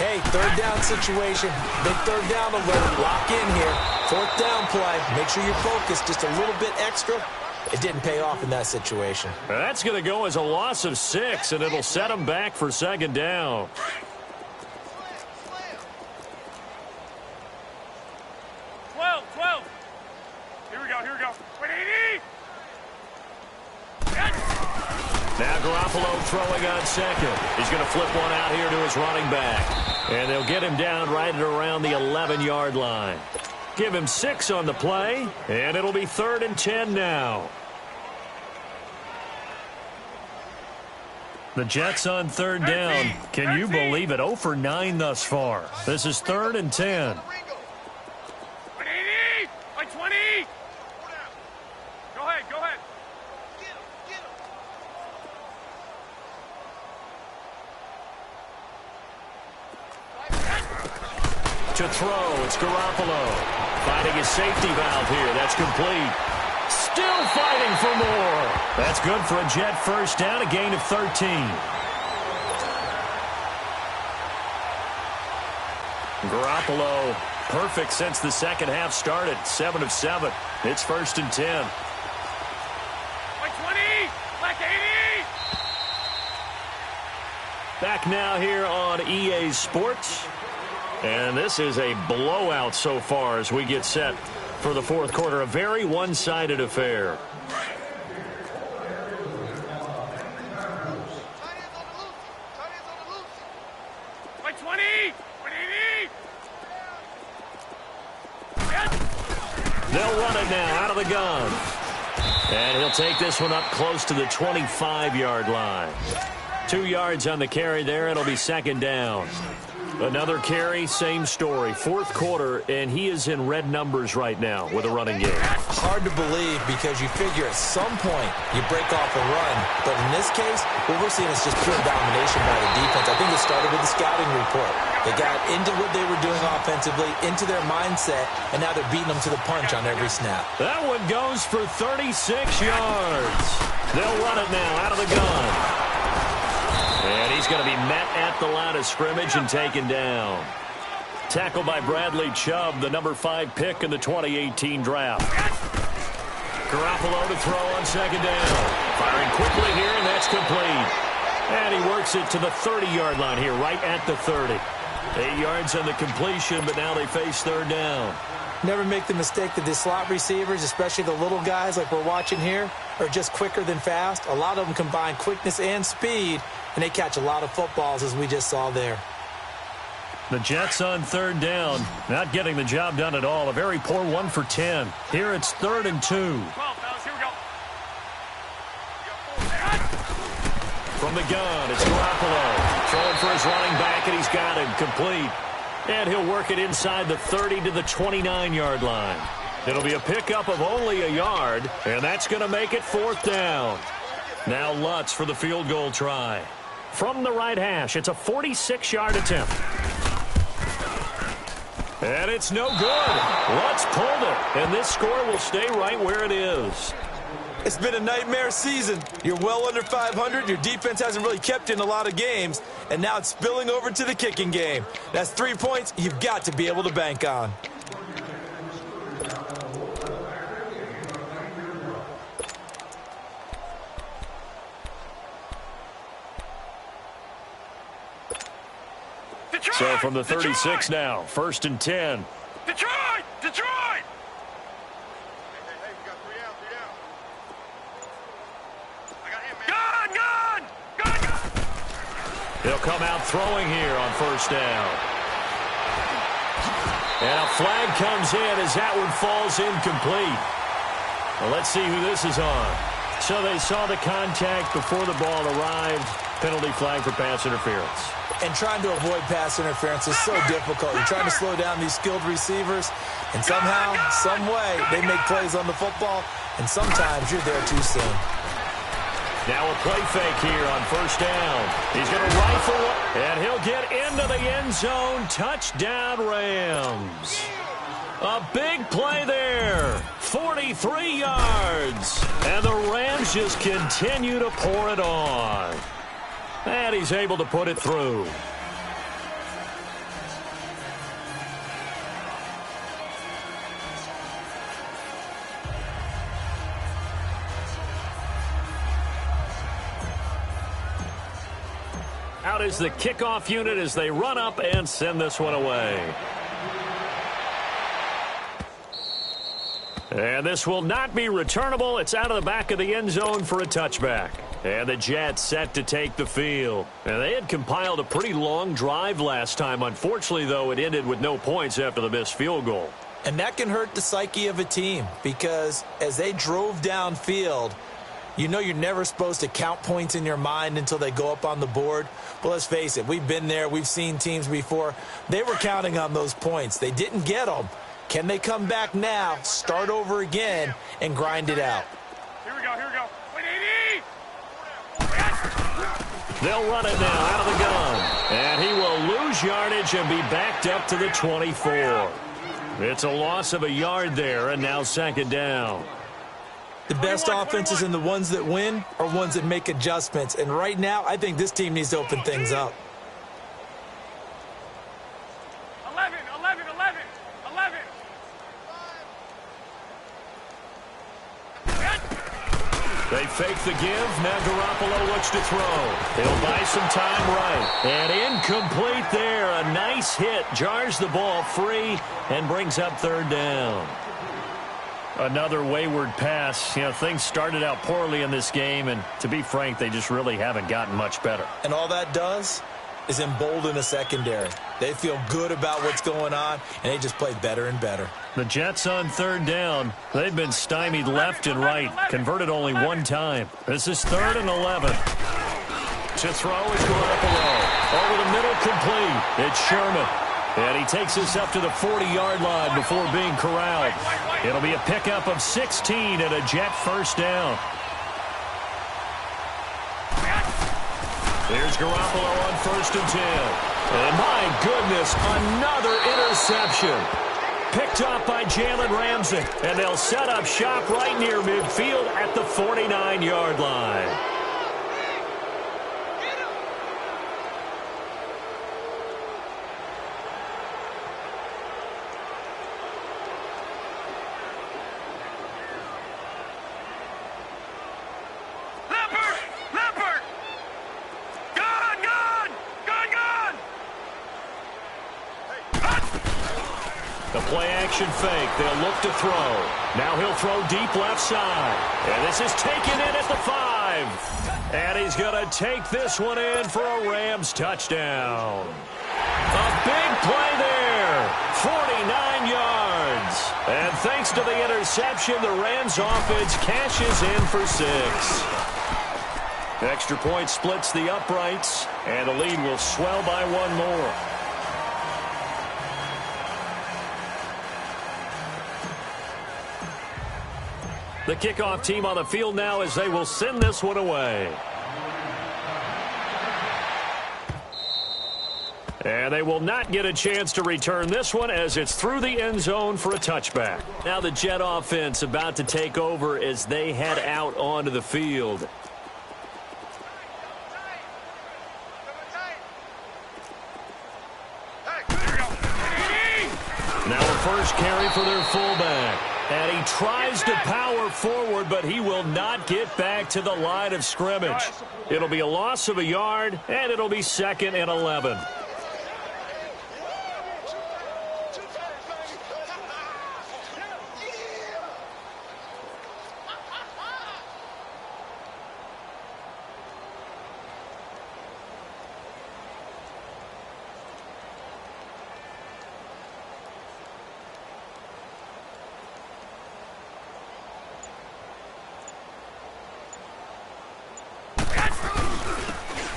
Hey, third down situation. Big third down alert. Lock in here. Fourth down play. Make sure you're focused just a little bit extra. It didn't pay off in that situation. That's going to go as a loss of 6, and it'll set them back for second down. Now Garoppolo throwing on second. He's going to flip one out here to his running back. And they'll get him down right at around the 11-yard line. Give him 6 on the play, and it'll be 3rd and 10 now. The Jets on 3rd down. Can you believe it? 0 for 9 thus far. This is 3rd and 10. To throw, it's Garoppolo. Finding his safety valve here. That's complete. Still fighting for more. That's good for a Jet first down, a gain of 13. Garoppolo, perfect since the second half started. 7 of 7. It's 1st and 10. Like 20, like 80. Back now here on EA Sports. And this is a blowout so far as we get set for the fourth quarter. A very one-sided affair. Like 20, 180. They'll run it now out of the gun. And he'll take this one up close to the 25-yard line. 2 yards on the carry there. It'll be second down. Another carry, same story. Fourth quarter, and he is in red numbers right now with a running game. Hard to believe because you figure at some point you break off a run. But in this case, what we're seeing is just pure domination by the defense. I think it started with the scouting report. They got into what they were doing offensively, into their mindset, and now they're beating them to the punch on every snap. That one goes for 36 yards. They'll run it now out of the gun. And he's going to be met at the line of scrimmage and taken down. Tackled by Bradley Chubb, the number 5 pick in the 2018 draft. Garoppolo to throw on second down. Firing quickly here, and that's complete. And he works it to the 30-yard line here, right at the 30. 8 yards on the completion, but now they face third down. Never make the mistake that the slot receivers, especially the little guys like we're watching here, are just quicker than fast. A lot of them combine quickness and speed, and they catch a lot of footballs, as we just saw there. The Jets on third down, not getting the job done at all. A very poor 1 for 10. Here it's 3rd and 2. 12, fellas, here we go. From the gun, it's Garoppolo. Throwing for his running back, and he's got it complete. And he'll work it inside the 30 to the 29-yard line. It'll be a pickup of only a yard, and that's going to make it 4th down. Now Lutz for the field goal try. From the right hash, it's a 46-yard attempt. And it's no good. Lutz pulled it, and this score will stay right where it is. It's been a nightmare season. You're well under 500. Your defense hasn't really kept you in a lot of games, and now it's spilling over to the kicking game. That's 3 points you've got to be able to bank on. Detroit! So from the 36 Detroit! now, 1st and 10. Detroit! Detroit! They'll come out throwing here on 1st down. And a flag comes in as that one falls incomplete. Well, let's see who this is on. So they saw the contact before the ball arrived. Penalty flag for pass interference. And trying to avoid pass interference is so difficult. You're trying to slow down these skilled receivers, and somehow, some way, they make plays on the football, and sometimes you're there too soon. Now a play fake here on 1st down. He's going to rifle it, and he'll get into the end zone. Touchdown, Rams. A big play there. 43 yards. And the Rams just continue to pour it on. And he's able to put it through. Out is the kickoff unit as they run up and send this one away. And this will not be returnable. It's out of the back of the end zone for a touchback. And the Jets set to take the field. And they had compiled a pretty long drive last time. Unfortunately, though, it ended with no points after the missed field goal. And that can hurt the psyche of a team because as they drove downfield, you know you're never supposed to count points in your mind until they go up on the board. But let's face it, we've been there. We've seen teams before. They were counting on those points. They didn't get them. Can they come back now, start over again, and grind it out? Here we go, here we go. Wait, 80! They'll run it now out of the gun. And he will lose yardage and be backed up to the 24. It's a loss of a yard there, and now second down. The best offenses and the ones that win are ones that make adjustments. And right now, I think this team needs to open things up. 11, 11, 11, 11. They fake the give. Now Garoppolo looks to throw. He'll buy some time right. And incomplete there. A nice hit. Jars the ball free and brings up third down. Another wayward pass. You know, things started out poorly in this game, and to be frank, they just really haven't gotten much better. And all that does is embolden a secondary. They feel good about what's going on, and they just play better and better. The Jets on third down. They've been stymied left and right, converted only one time. This is 3rd and 11. To throw is Garoppolo. Over the middle, complete. It's Sherman. And he takes us up to the 40-yard line before being corralled. It'll be a pickup of 16 and a Jet first down. Here's Garoppolo on 1st and 10. And my goodness, another interception. Picked up by Jalen Ramsey. And they'll set up shop right near midfield at the 49-yard line. Play-action fake. They'll look to throw. Now he'll throw deep left side. And this is taken in at the 5. And he's going to take this one in for a Rams touchdown. A big play there. 49 yards. And thanks to the interception, the Rams offense cashes in for 6. Extra point splits the uprights, and the lead will swell by one more. The kickoff team on the field now as they will send this one away. And they will not get a chance to return this one as it's through the end zone for a touchback. Now the Jet offense about to take over as they head out onto the field. Now a first carry for their fullback. And he tries to power forward, but he will not get back to the line of scrimmage. It'll be a loss of a yard, and it'll be 2nd and 11.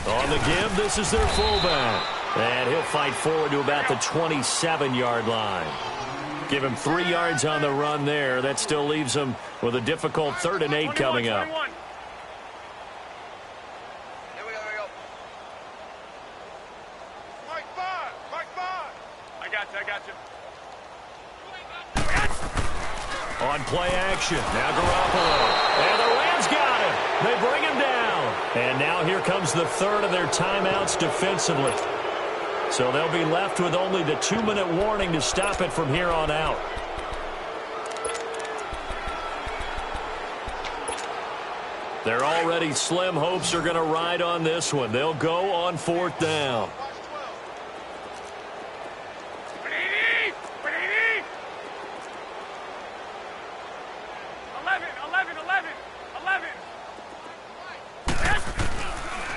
On the give, this is their fullback. And he'll fight forward to about the 27-yard line. Give him 3 yards on the run there. That still leaves him with a difficult 3rd and 8 coming up. Here we go. Mike 5. I got you. On play action, now Garoppolo. And the Rams got him. They bring him down. And now here comes the 3rd of their timeouts defensively. So they'll be left with only the 2-minute warning to stop it from here on out. Their already slim hopes are going to ride on this one. They'll go on 4th down.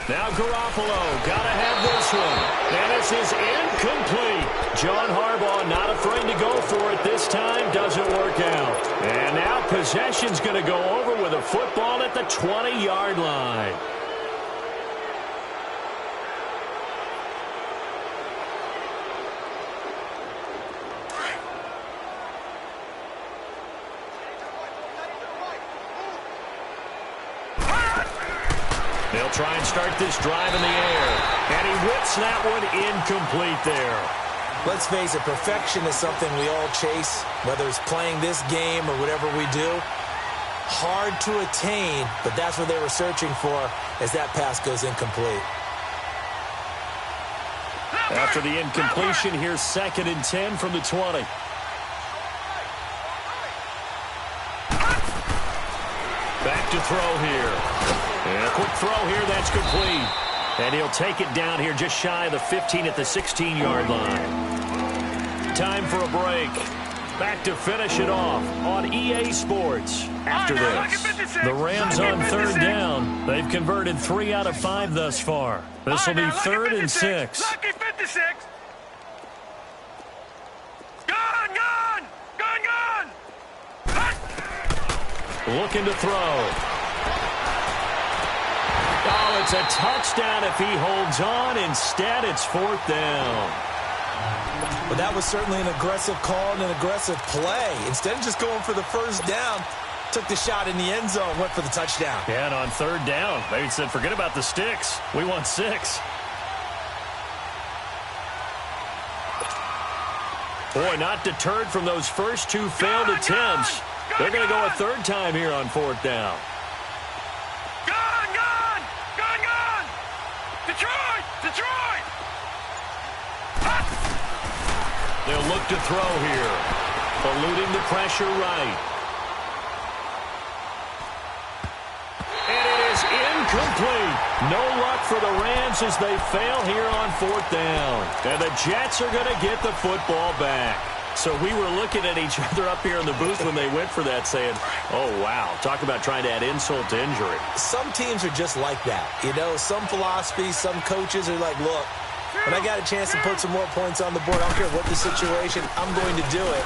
Now Garoppolo, got to have this one. And this is incomplete. John Harbaugh not afraid to go for it this time. Doesn't work out. And now possession's going to go over with a football at the 20-yard line. They'll try and start this drive in the air. And he whips that one incomplete there. Let's face it, perfection is something we all chase, whether it's playing this game or whatever we do. Hard to attain, but that's what they were searching for as that pass goes incomplete. After the incompletion, here's 2nd and 10 from the 20. Back to throw here. And a quick throw here, that's complete. And he'll take it down here just shy of the 15 at the 16-yard line. Time for a break. Back to finish it off on EA Sports. After this, the Rams on 3rd down. They've converted 3 out of 5 thus far. This will be 3rd and 6. Lucky 56. Gone! Looking to throw. Oh, it's a touchdown if he holds on. Instead, it's 4th down. But that was certainly an aggressive call and an aggressive play. Instead of just going for the 1st down, took the shot in the end zone, went for the touchdown. Yeah, and on 3rd down, they said, forget about the sticks. We want 6. Boy, not deterred from those first 2 failed attempts. They're going to go a 3rd time here on 4th down. Detroit! They'll look to throw here. Eluding the pressure right. And it is incomplete. No luck for the Rams as they fail here on 4th down. And the Jets are going to get the football back. So we were looking at each other up here in the booth when they went for that saying, oh, wow, talk about trying to add insult to injury. Some teams are just like that. You know, some philosophies, some coaches are like, look, when I got a chance to put some more points on the board, I don't care what the situation, I'm going to do it.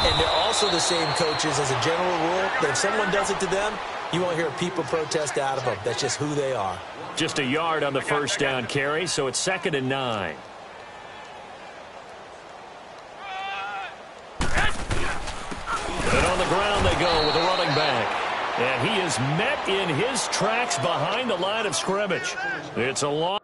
And they're also the same coaches as a general rule that if someone does it to them, you won't hear a peep of protest out of them. That's just who they are. Just a yard on the 1st down carry, so it's 2nd and 9. And on the ground they go with a running back. And he is met in his tracks behind the line of scrimmage. It's a long...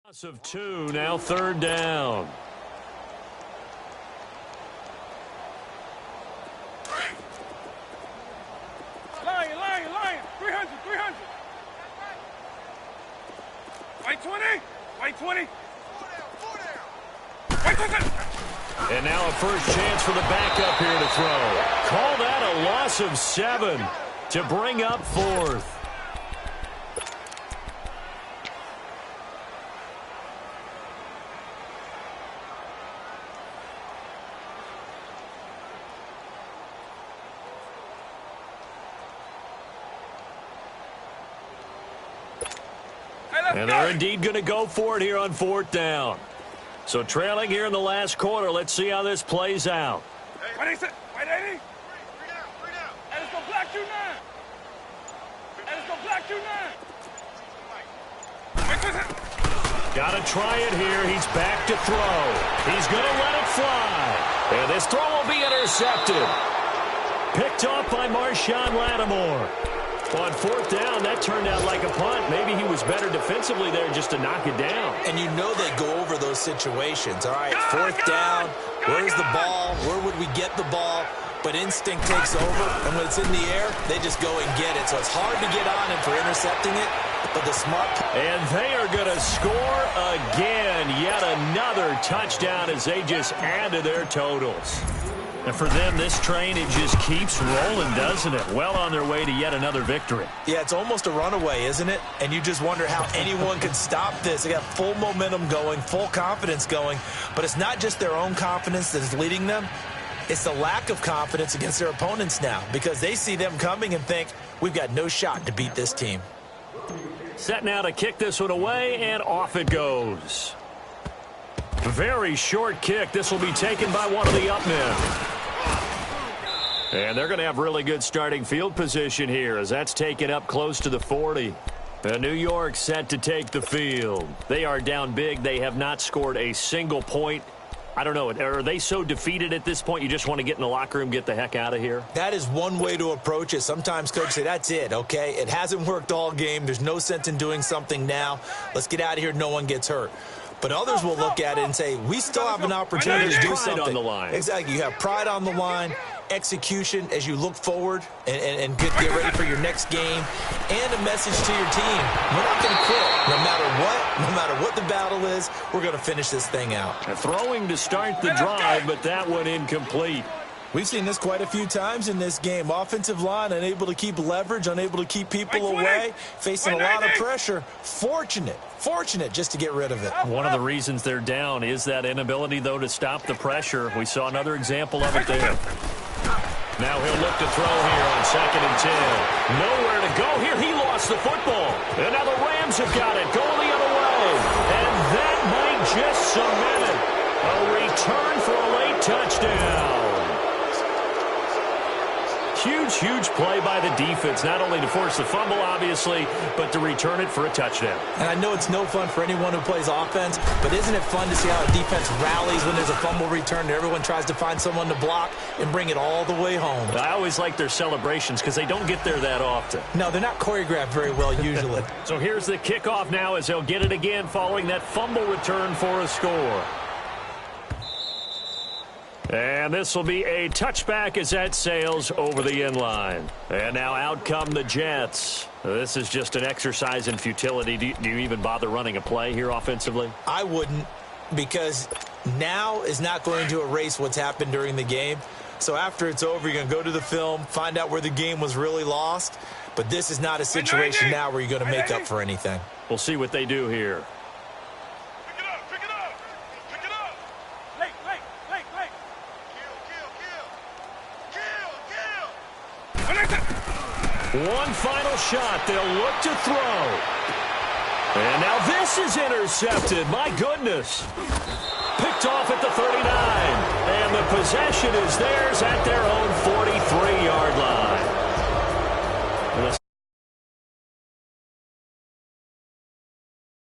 loss of 2, now 3rd down. Lion, 300. White 20. White 20. And now a first chance for the backup here to throw. Call that a loss of 7 to bring up 4th. And they're indeed going to go for it here on 4th down. So trailing here in the last quarter. Let's see how this plays out. White 80. 3 down. And it's going to block you now. Got to try it here. He's back to throw. He's going to let it fly. And this throw will be intercepted. Picked off by Marshawn Lattimore. On 4th down, that turned out like a punt. Maybe he was better defensively there just to knock it down. And you know they go over those situations. All right, 4th down, where's the ball? Where would we get the ball? but instinct takes over, and when it's in the air, they just go and get it. So it's hard to get on him for intercepting it, but the smart... And they are going to score again. Yet another touchdown as they just add to their totals. And for them, this train, it just keeps rolling, doesn't it? Well on their way to yet another victory. Yeah, it's almost a runaway, isn't it? And you just wonder how anyone could stop this. They got full momentum going, full confidence going. But it's not just their own confidence that is leading them. It's the lack of confidence against their opponents now, because they see them coming and think, we've got no shot to beat this team. Set now to kick this one away, and off it goes. Very short kick. This will be taken by one of the up men. And they're going to have really good starting field position here as that's taken up close to the 40. New York set to take the field. They are down big. They have not scored a single point. I don't know. Are they so defeated at this point you just want to get in the locker room, get the heck out of here? That is one way to approach it. Sometimes coaches say, that's it, okay? It hasn't worked all game. There's no sense in doing something now. Let's get out of here. No one gets hurt. But others will look at it and say, we still have an opportunity to do something. On the line. Exactly. You have pride on the line, execution as you look forward and get ready for your next game, and a message to your team. We're not going to quit. No matter what the battle is, we're going to finish this thing out. Throwing to start the drive, but that one incomplete. We've seen this quite a few times in this game. Offensive line unable to keep leverage, unable to keep people away, facing a lot of pressure. Fortunate just to get rid of it. One of the reasons they're down is that inability, though, to stop the pressure. We saw another example of it there. Now he'll look to throw here on 2nd and 10. Nowhere to go here. He lost the football. And now the Rams have got it. Going the other way. And that might just cement it. A return for a late touchdown. Huge play by the defense, not only to force the fumble, obviously, but to return it for a touchdown. And I know it's no fun for anyone who plays offense, but isn't it fun to see how a defense rallies when there's a fumble return and everyone tries to find someone to block and bring it all the way home? I always like their celebrations because they don't get there that often. No, they're not choreographed very well usually. So here's the kickoff now as they'll get it again following that fumble return for a score. And this will be a touchback as that sails over the end line. And now out come the Jets. This is just an exercise in futility. Do you even bother running a play here offensively? I wouldn't, because now is not going to erase what's happened during the game. So after it's over, you're going to go to the film, find out where the game was really lost. But this is not a situation now where you're going to make up for anything. We'll see what they do here. One final shot. They'll look to throw. And now this is intercepted. My goodness. Picked off at the 39. And the possession is theirs at their own 43-yard line.